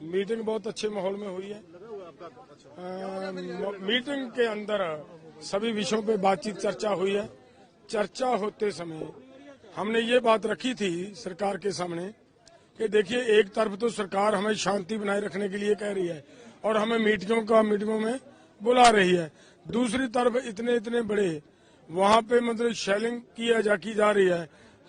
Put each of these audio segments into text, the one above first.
Meeting बहुत अच्छे माहौल में हुई है। मीटिंग के अंदर सभी विषयों पे बातचीत चर्चा हुई है। चर्चा होते समय हमने ये बात रखी थी सरकार के सामने कि देखिए, एक तरफ तो सरकार हमें शांति बनाए रखने के लिए कह रही है और हमें मीटिंगों में बुला रही है। दूसरी तरफ इतने बड़े वहां पे मतलब शेलिंग की जा रही है।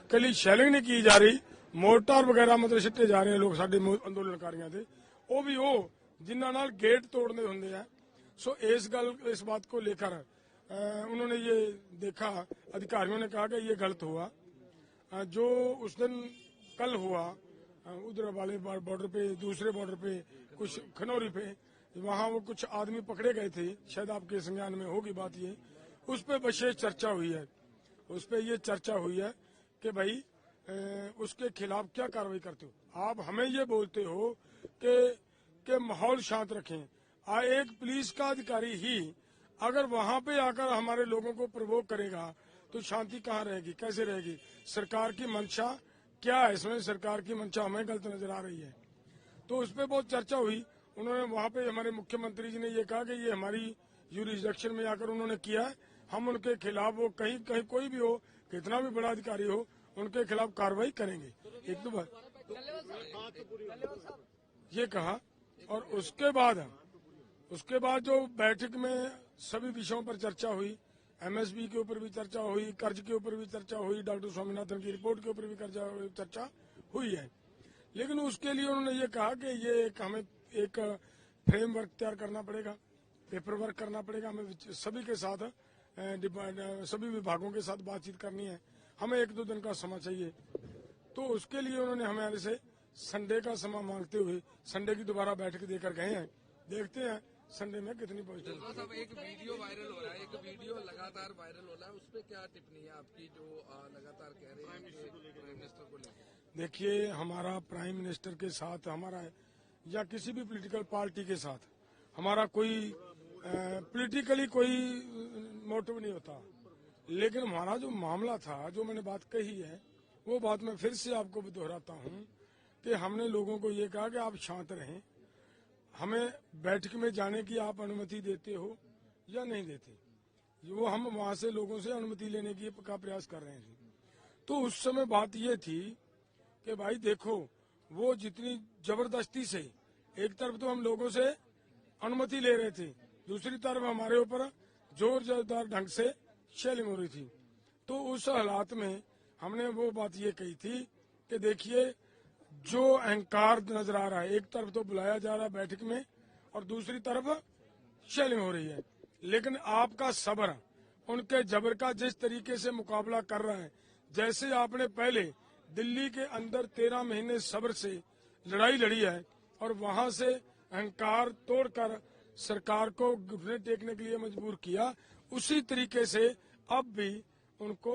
कल शेलिंग नहीं की जा रही, मोर्टार वगैरह मतलब सिੱਟੇ जा रहे हैं लोग साडे अंदोलनकारियों से, वो भी वो जिन्हां नाल गेट तोड़ने होंगे हैं। सो इस बात को लेकर उन्होंने ये देखा, अधिकारियों ने कहा कि ये गलत हुआ। जो उस दिन कल हुआ उधर वाले बॉर्डर पे, दूसरे बॉर्डर पे, कुछ खनौरी पे, वहां वो कुछ आदमी पकड़े गए थे, शायद आपके संज्ञान में होगी बात ये। उस पर विशेष चर्चा हुई है। उस पर ये चर्चा हुई है कि भाई उसके खिलाफ क्या कार्रवाई करते हो। आप हमें ये बोलते हो कि माहौल शांत रखें। एक पुलिस का अधिकारी ही अगर वहां पे आकर हमारे लोगों को प्रवोक करेगा तो शांति कहाँ रहेगी, कैसे रहेगी। सरकार की मंशा क्या है इसमें? सरकार की मंशा हमें गलत नजर आ रही है। तो उस पर बहुत चर्चा हुई। उन्होंने वहां पे हमारे मुख्यमंत्री जी ने ये कहा कि ये हमारी यूरिसडिक्शन में आकर उन्होंने किया है, हम उनके खिलाफ, वो कहीं कोई भी हो, कितना भी बड़ा अधिकारी हो, उनके खिलाफ कार्रवाई करेंगे। एक दो बार ये कहा। और उसके बाद जो बैठक में सभी विषयों पर चर्चा हुई, एमएसपी के ऊपर भी चर्चा हुई, कर्ज के ऊपर भी चर्चा हुई, डॉक्टर स्वामीनाथन की रिपोर्ट के ऊपर भी चर्चा हुई है। लेकिन उसके लिए उन्होंने ये कहा कि हमें एक फ्रेमवर्क तैयार करना पड़ेगा, पेपर वर्क करना पड़ेगा, हमें सभी के साथ, सभी विभागों के साथ बातचीत करनी है, हमें 1-2 दिन का समय चाहिए। तो उसके लिए उन्होंने हमारे से संडे का समय मांगते हुए संडे की दोबारा बैठक देकर गए हैं। देखते हैं संडे में कितनी पॉजिटिव। साहब, एक वीडियो वायरल हो रहा है, एक वीडियो लगातार वायरल हो रहा है, उस पर क्या टिप्पणी है आपकी, जो लगातार कह रहे हैं प्राइम मिनिस्टर को लेकर? देखिए, हमारा प्राइम मिनिस्टर के साथ, हमारा या किसी भी पॉलिटिकल पार्टी के साथ हमारा कोई पॉलिटिकली कोई मोटिव नहीं होता। लेकिन हमारा जो मामला था, जो मैंने बात कही है, वो बात मैं फिर से आपको दोहराता हूँ कि हमने लोगों को ये कहा कि आप शांत रहें, हमें बैठक में जाने की आप अनुमति देते हो या नहीं देते। वो हम वहां से लोगों से अनुमति लेने का प्रयास कर रहे थे। तो उस समय बात ये थी कि भाई देखो, वो जितनी जबरदस्ती से, एक तरफ तो हम लोगों से अनुमति ले रहे थे, दूसरी तरफ हमारे ऊपर जोरदार ढंग से शेलिंग हो रही थी। तो उस हालात में हमने वो बात ये कही थी कि देखिए, जो अहंकार नजर आ रहा है, एक तरफ तो बुलाया जा रहा है बैठक में और दूसरी तरफ शेलिंग हो रही है, लेकिन आपका सब्र उनके जबर का जिस तरीके से मुकाबला कर रहा है, जैसे आपने पहले दिल्ली के अंदर 13 महीने सब्र से लड़ाई लड़ी है और वहां से अहंकार तोड़कर सरकार को घुटने टेकने के लिए मजबूर किया, उसी तरीके से अब भी उनको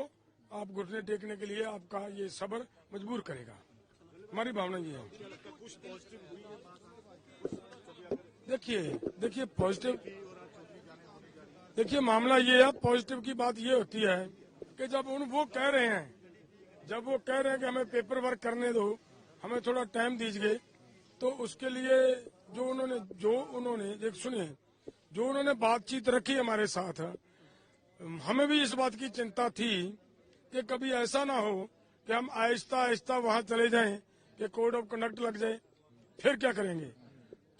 आप घुटने टेकने के लिए आपका ये सब्र मजबूर करेगा। हमारी भावना ये है। देखिए पॉजिटिव, देखिए मामला ये है, पॉजिटिव की बात ये होती है कि जब वो कह रहे हैं कि हमें पेपर वर्क करने दो, हमें थोड़ा टाइम दीजिए, तो उसके लिए जो उन्होंने सुनिए, जो उन्होंने बातचीत रखी हमारे साथ, हमें भी इस बात की चिंता थी कि कभी ऐसा ना हो कि हम आहिस्ता आहिस्ता वहां चले जाएं कि कोड ऑफ कंडक्ट लग जाए, फिर क्या करेंगे।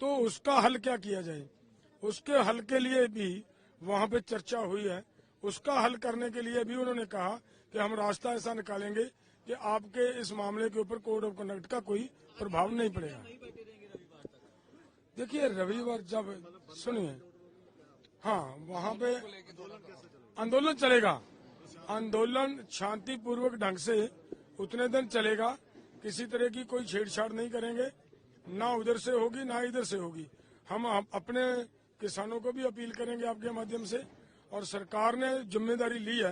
तो उसका हल क्या किया जाए, उसके हल के लिए भी वहां पे चर्चा हुई है। उसका हल करने के लिए भी उन्होंने कहा कि हम रास्ता ऐसा निकालेंगे कि आपके इस मामले के ऊपर कोड ऑफ कंडक्ट का कोई प्रभाव नहीं पड़ेगा। देखिए, रविवार जब सुनिए, हाँ, वहां पे आंदोलन चलेगा, आंदोलन शांतिपूर्वक ढंग से उतने दिन चलेगा, किसी तरह की कोई छेड़छाड़ नहीं करेंगे, ना उधर से होगी ना इधर से होगी। हम अपने किसानों को भी अपील करेंगे आपके माध्यम से, और सरकार ने जिम्मेदारी ली है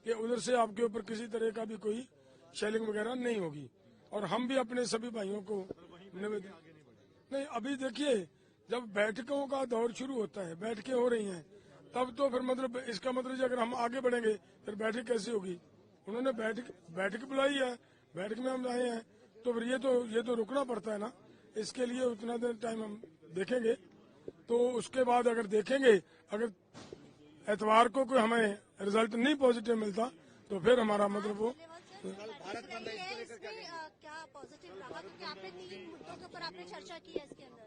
कि उधर से आपके ऊपर किसी तरह का भी कोई शेलिंग वगैरह नहीं होगी। और हम भी अपने सभी भाइयों को निवेदन, नहीं, अभी देखिए, जब बैठकों का दौर शुरू होता है, बैठकें हो रही हैं, तब तो फिर मतलब इसका मतलब अगर हम आगे बढ़ेंगे फिर बैठक कैसी होगी। उन्होंने बैठक बुलाई है, बैठक में हम आए हैं, तो फिर ये तो रुकना पड़ता है ना। इसके लिए उतना देर टाइम हम देखेंगे। तो उसके बाद अगर देखेंगे, अगर एतवार को कोई हमें रिजल्ट नहीं पॉजिटिव मिलता तो फिर हमारा मतलब वो भारत बंद है, इसको लेकर क्या पॉजिटिव रहा, क्योंकि आपने 3 मुद्दों के ऊपर आपने चर्चा की है इसके अंदर।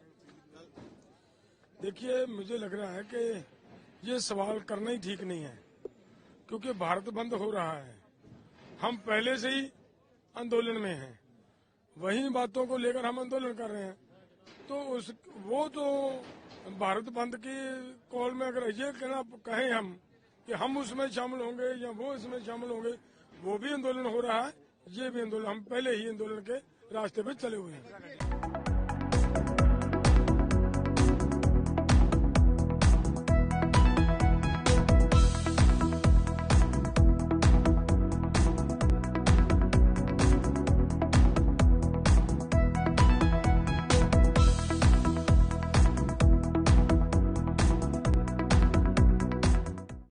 देखिए, मुझे लग रहा है कि ये सवाल करना ही ठीक नहीं है, क्योंकि भारत बंद हो रहा है। हम पहले से ही आंदोलन में हैं, वही बातों को लेकर हम आंदोलन कर रहे हैं। तो वो तो भारत बंद की कॉल में अगर ये कहें हम कि हम उसमें शामिल होंगे या वो इसमें शामिल होंगे, वो भी आंदोलन हो रहा है, ये भी आंदोलन, हम पहले ही आंदोलन के रास्ते पे चले हुए हैं।